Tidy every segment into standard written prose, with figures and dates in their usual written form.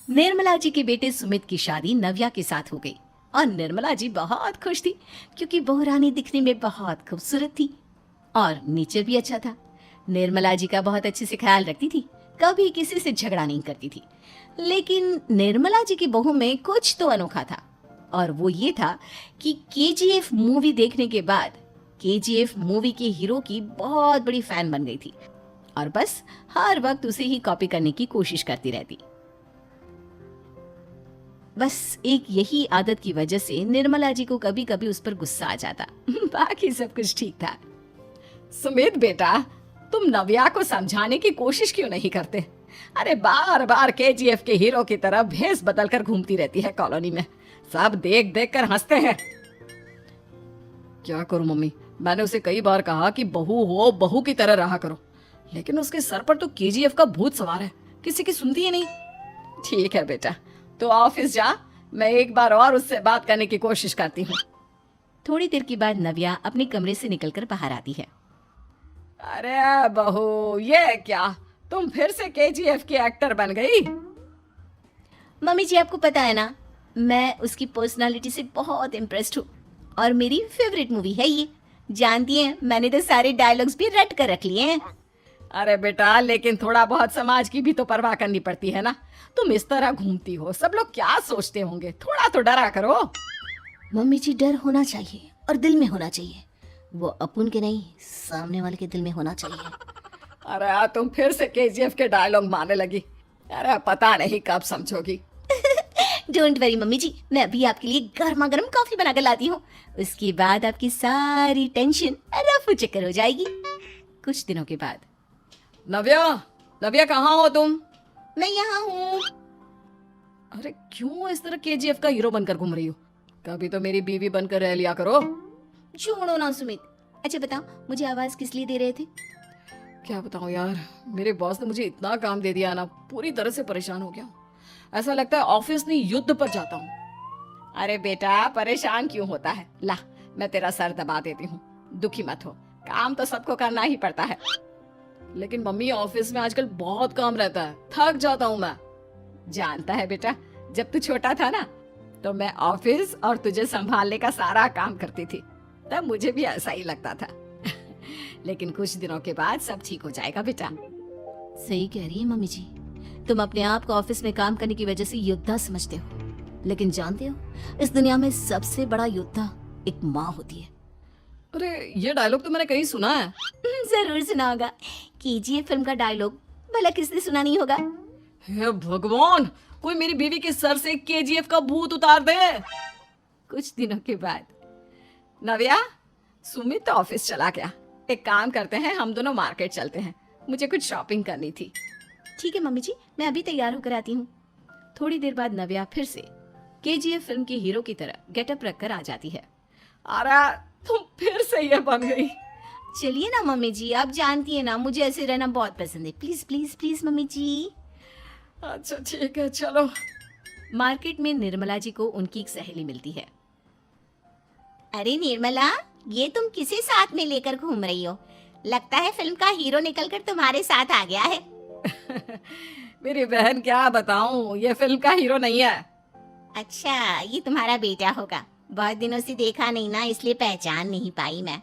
निर्मला जी के बेटे सुमित की शादी नव्या के साथ हो गई और निर्मला जी बहुत खुश थी क्योंकि बहू रानी दिखने में बहुत खूबसूरत थी और नेचर भी अच्छा था। निर्मला जी का बहुत अच्छे से ख्याल रखती थी, कभी किसी से झगड़ा नहीं करती थी। लेकिन निर्मला जी की बहू में कुछ तो अनोखा था और वो ये था कि केजीएफ मूवी देखने के बाद केजीएफ मूवी के हीरो की बहुत बड़ी फैन बन गई थी और बस हर वक्त उसे ही कॉपी करने की कोशिश करती रहती। बस एक यही आदत की वजह से निर्मला जी को कभी कभी उस पर गुस्सा आ जाता। बाकी सब कुछ ठीक था। सुमित बेटा, तुम नव्या को समझाने की कोशिश क्यों नहीं करते? अरे बार बार केजीएफ के हीरो की तरह भेस बदल कर घूमती रहती है कॉलोनी में, सब देख देख कर हंसते हैं। क्या करूं मम्मी, मैंने उसे कई बार कहा कि बहू हो बहू की तरह रहा करो, लेकिन उसके सर पर तो केजीएफ का भूत सवार है, किसी की सुनती ही नहीं। ठीक है बेटा, तो ऑफिस जा, मैं एक बार और उससे बात करने की कोशिश करती हूँ। थोड़ी देर के बाद नव्या अपने कमरे से निकलकर बाहर आती है। अरे बहू, ये क्या, तुम फिर से केजीएफ की एक्टर बन गई? मम्मी जी, आपको पता है ना, मैं उसकी पर्सनालिटी से बहुत इम्प्रेस्ड हूँ और मेरी फेवरेट मूवी है ये। जानती हैं, मैंने तो सारे डायलॉग्स भी रट कर रख लिए हैं। अरे बेटा, लेकिन थोड़ा बहुत समाज की भी तो परवाह करनी पड़ती है ना। तुम इस तरह घूमती हो, सब लोग क्या सोचते होंगे, थोड़ा तो डरा करो। मम्मी जी, डर होना चाहिए और दिल में होना चाहिए, वो अपन के नहीं सामने वाले के दिल में होना चाहिए। अरे तुम फिर से केजीएफ के डायलॉग मारने लगी। अरे पता नहीं कब समझोगी। डोंट वरी मम्मी जी, मैं अभी आपके लिए गर्मा गर्म कॉफी बनाकर लाती हूँ, उसके बाद आपकी सारी टेंशन रफू चक्कर हो जाएगी। कुछ दिनों के बाद। नव्या, नव्या कहाँ हो तुम? मैं यहाँ हूँ। अरे क्यों इस तरह केजीएफ का हीरो बनकर घूम रही हो? कभी तो मेरी बीवी बनकर रह लिया करो। छोड़ो ना सुमित। अच्छा बताओ, मुझे आवाज किस लिए दे रहे थे? क्या बताऊं यार, मेरे बॉस ने मुझे इतना काम दे दिया ना, पूरी तरह से परेशान हो गया। ऐसा लगता है ऑफिस नहीं युद्ध पर जाता हूँ। अरे बेटा, परेशान क्यों होता है? ला, मैं तेरा सर दबा देती हूँ, दुखी मत हो, काम तो सबको करना ही पड़ता है। लेकिन मम्मी, ऑफिस में आजकल बहुत काम रहता है, थक जाता हूँ मैं। जानता है बेटा, जब तू छोटा था ना, तो मैं ऑफिस और तुझे संभालने का सारा काम करती थी, तब मुझे भी ऐसा ही लगता था। लेकिन कुछ दिनों के बाद सब ठीक हो जाएगा बेटा। सही कह रही है मम्मी जी, तुम अपने आप को ऑफिस में काम करने की वजह से योद्धा समझते हो, लेकिन जानते हो, इस दुनिया में सबसे बड़ा योद्धा एक माँ होती है। अरे ये डायलॉग तो मैंने कहीं सुना है। जरूर सुना होगा, केजीएफ फिल्म का डायलॉग, भला किसने सुना नहीं होगा? हे भगवान, कोई मेरी बीवी के सर से केजीएफ का भूत उतार दे। कुछ दिनों के बाद। नव्या, सुमित तो ऑफिस चला गया, एक काम करते हैं, हम दोनों मार्केट चलते हैं, मुझे कुछ शॉपिंग करनी थी। ठीक है मम्मी जी, मैं अभी तैयार होकर आती हूँ। थोड़ी देर बाद नव्या फिर से केजीएफ फिल्म के हीरो की तरह गेटअप रखकर आ जाती है। अरे तुम फिर से ये बन गई। चलिए ना मम्मी जी, आप जानती है ना, मुझे ऐसे रहना बहुत पसंद है। प्लीज प्लीज प्लीज मम्मी जी। अच्छा ठीक है, चलो। मार्केट में निर्मला जी को उनकी एक सहेली मिलती है। अरे निर्मला, ये तुम किसे साथ में लेकर घूम रही हो? लगता है फिल्म का हीरो निकलकर तुम्हारे साथ आ गया है। मेरी बहन, क्या बताऊं, ये फिल्म का हीरो नहीं है। अच्छा, ये तुम्हारा बेटा होगा, बहुत दिनों से देखा नहीं ना, इसलिए पहचान नहीं पाई मैं।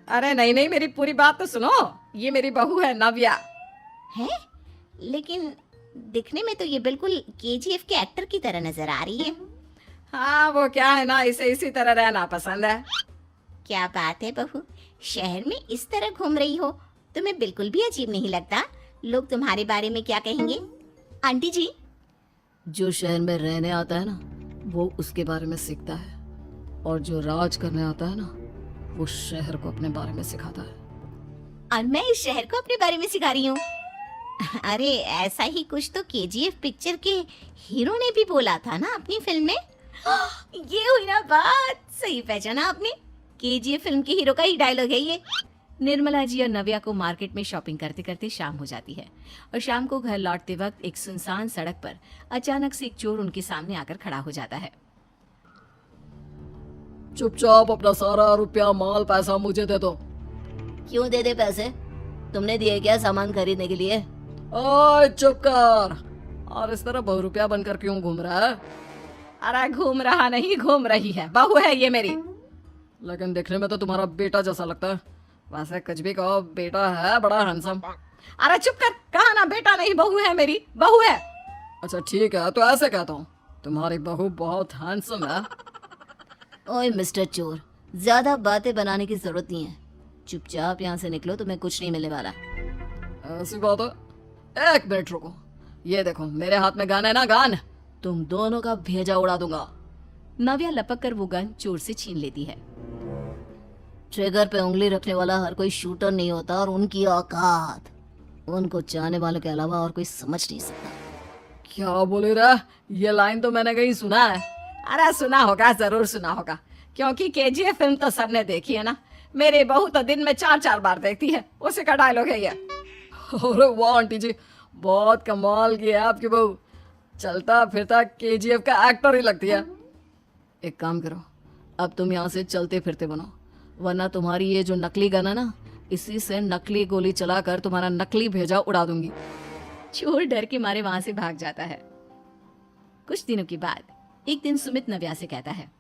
अरे नहीं नहीं, मेरी पूरी बात तो सुनो, ये मेरी बहू है नव्या। है? लेकिन दिखने में तो ये बिल्कुल केजीएफ के एक्टर की तरह नजर आ रही है। हाँ, वो क्या है ना, इसे इसी तरह रहना पसंद है। क्या बात है बहू, शहर में इस तरह घूम रही हो, तुम्हें बिल्कुल भी अजीब नहीं लगता? लोग तुम्हारे बारे में क्या कहेंगे? आंटी जी, जो शहर में रहने आता है ना, वो उसके बारे में सीखता है, और जो राज करने आता है ना, वो शहर को अपने बारे में सिखाता है। और मैं इस शहर को अपने बारे में सिखा रही हूँ? अरे ऐसा ही कुछ तो केजीएफ पिक्चर के हीरो ने भी बोला था ना अपनी फिल्म में। ये हुई ना बात, सही पहचाना आपने, केजीएफ फिल्म के हीरो का ही डायलॉग है ये। निर्मला जी और नव्या को मार्केट में शॉपिंग करते करते शाम हो जाती है और शाम को घर लौटते वक्त एक सुनसान सड़क पर अचानक से एक चोर उनके सामने आकर खड़ा हो जाता है। चुपचाप अपना सारा रुपया, माल, पैसा मुझे दे दो। क्यों दे दे पैसे? तुमने दिए क्या सामान खरीदने के लिए? ओए चुप कर, और इस तरह बहुरूपिया बनकर क्यों घूम रहा है? अरे घूम रहा नहीं, घूम रही है, बहू है ये मेरी। लेकिन देखने में तो तुम्हारा बेटा जैसा लगता है। वैसे कुछ भी कहो, बेटा है बड़ा हैंडसम। अरे चुप कर, कहा ना बेटा नहीं, बहू है मेरी, बहू है। अच्छा ठीक है, तो ऐसे कहता हूँ, तुम्हारी बहू बहुत हैंडसम है। ओए मिस्टर चोर, ज्यादा बातें बनाने की जरूरत नहीं है। चुपचाप यहाँ से निकलो, तुम्हें कुछ नहीं मिलने वाला। ऐसी बात है? एक मिनट रुको, ये देखो मेरे हाथ में गन है ना, गन। तुम दोनों का भेजा उड़ा दूंगा। नव्या लपक कर वो गन चोर से छीन लेती है। ट्रिगर पे उंगली रखने वाला हर कोई शूटर नहीं होता, और उनकी औकात उनको चाहने वालों के अलावा और कोई समझ नहीं सकता। क्या बोले रहा? ये लाइन तो मैंने कहीं सुना है। अरे सुना होगा, जरूर सुना होगा, क्योंकि केजीएफ फिल्म तो सबने देखी है ना। मेरी बहू तो दिन में 4-4 बार देखती है, उसी का डायलॉग है ये। अरे वाह आंटी जी, बहुत कमाल की है आपकी बहू। चलता फिरता केजीएफ का एक्टर ही लगती है। एक काम करो, अब तुम यहाँ से चलते फिरते बनो, वरना तुम्हारी ये जो नकली गन है ना, इसी से नकली गोली चलाकर तुम्हारा नकली भेजा उड़ा दूंगी। चोर डर के मारे वहां से भाग जाता है। कुछ दिनों के बाद एक दिन सुमित नव्या से कहता है,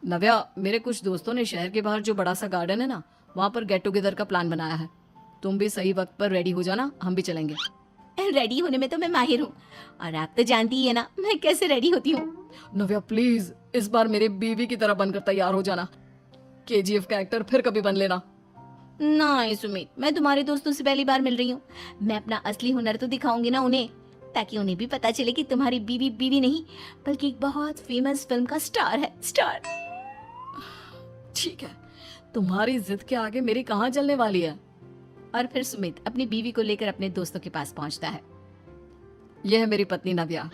नव्या, मेरे कुछ दोस्तों ने शहर के बाहर जो बड़ा सा गार्डन है ना, वहाँ पर गेट टुगेदर का प्लान बनाया है। तुम भी सही वक्त पर रेडी हो जाना, हम भी चलेंगे। रेडी होने में तो मैं माहिर हूँ, और आप तो जानती ही है ना मैं कैसे रेडी होती हूँ। नव्या प्लीज, इस बार मेरी बीवी की तरह बनकर तैयार हो जाना। केजीएफ का एक्टर फिर कभी बन लेना। नहीं सुमित, मैं तुम्हारे दोस्तों से पहली बार मिल रही हूँ। मैं अपना असली हुनर तो दिखाऊंगी ना उन्हें, ताकि उन्हें भी पता चले कि तुम्हारी बीवी बीवी नहीं, बल्कि एक बहुत फेमस फिल्म का स्टार है, स्टार। ठीक है, तुम्हारी जिद के आगे मेरी कहाँ चलने वाली है। और फिर सुमित अपनी बीवी को लेकर अपने दोस्तों के पास पहुंचता है। यह है मेरी पत्नी नव्या।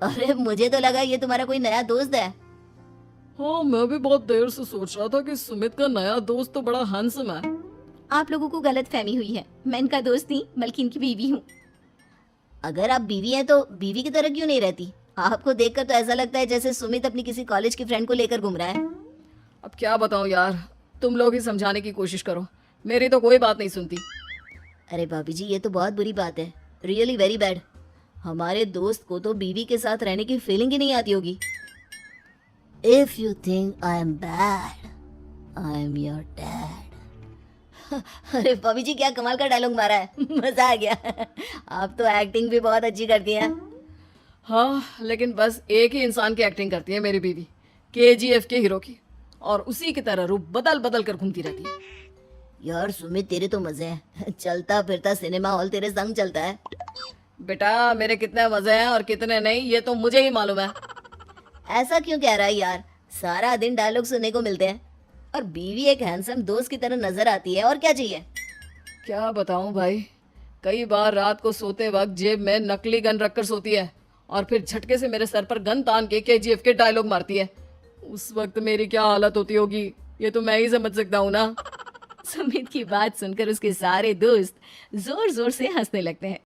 अरे मुझे तो लगा ये तुम्हारा कोई नया दोस्त है। हाँ, मैं भी बहुत देर से सोच रहा था कि सुमित का नया दोस्त तो बड़ा हैंडसम है। आप लोगों को गलत फहमी हुई है, मैं इनका दोस्त नहीं बल्कि इनकी बीवी हूँ। अगर आप बीवी हैं तो बीवी की तरह क्यों नहीं रहती? आपको देखकर तो ऐसा लगता है जैसे सुमित अपनी किसी कॉलेज की फ्रेंड को लेकर घूम रहा है। अब क्या बताऊं यार, तुम लोग ही समझाने की कोशिश करो, मेरी तो कोई बात नहीं सुनती। अरे भाभी जी, ये तो बहुत बुरी बात है, रियली वेरी बैड। हमारे दोस्त को तो बीवी के साथ रहने की फीलिंग ही नहीं आती होगी। If you think I am bad, I am your dad. अरे भाभी जी, क्या कमाल का डायलॉग मारा है, मजा आ गया। आप तो एक्टिंग भी बहुत अच्छी करती हैं। हाँ, लेकिन बस एक ही इंसान की एक्टिंग करती है मेरी बीवी, केजीएफ के हीरो की, और उसी की तरह रूप बदल बदल कर घूमती रहती है। यार सुमित, तेरे तो मजे हैं, चलता फिरता सिनेमा हॉल तेरे संग चलता है। बेटा, मेरे कितने मजे हैं और कितने नहीं ये तो मुझे ही मालूम है। ऐसा क्यों कह रहा है यार, सारा दिन डायलॉग सुनने को मिलते हैं, और बीवी एक हैंडसम दोस्त की तरह नजर आती है, और क्या चाहिए। क्या बताऊं भाई, कई बार रात को सोते वक्त जेब में नकली गन रखकर सोती है, और फिर झटके से मेरे सर पर गन तान के केजीएफ के डायलॉग मारती है। उस वक्त मेरी क्या हालत होती होगी, ये तो मैं ही समझ सकता हूँ ना। सुमित की बात सुनकर उसके सारे दोस्त जोर जोर से हंसने लगते हैं।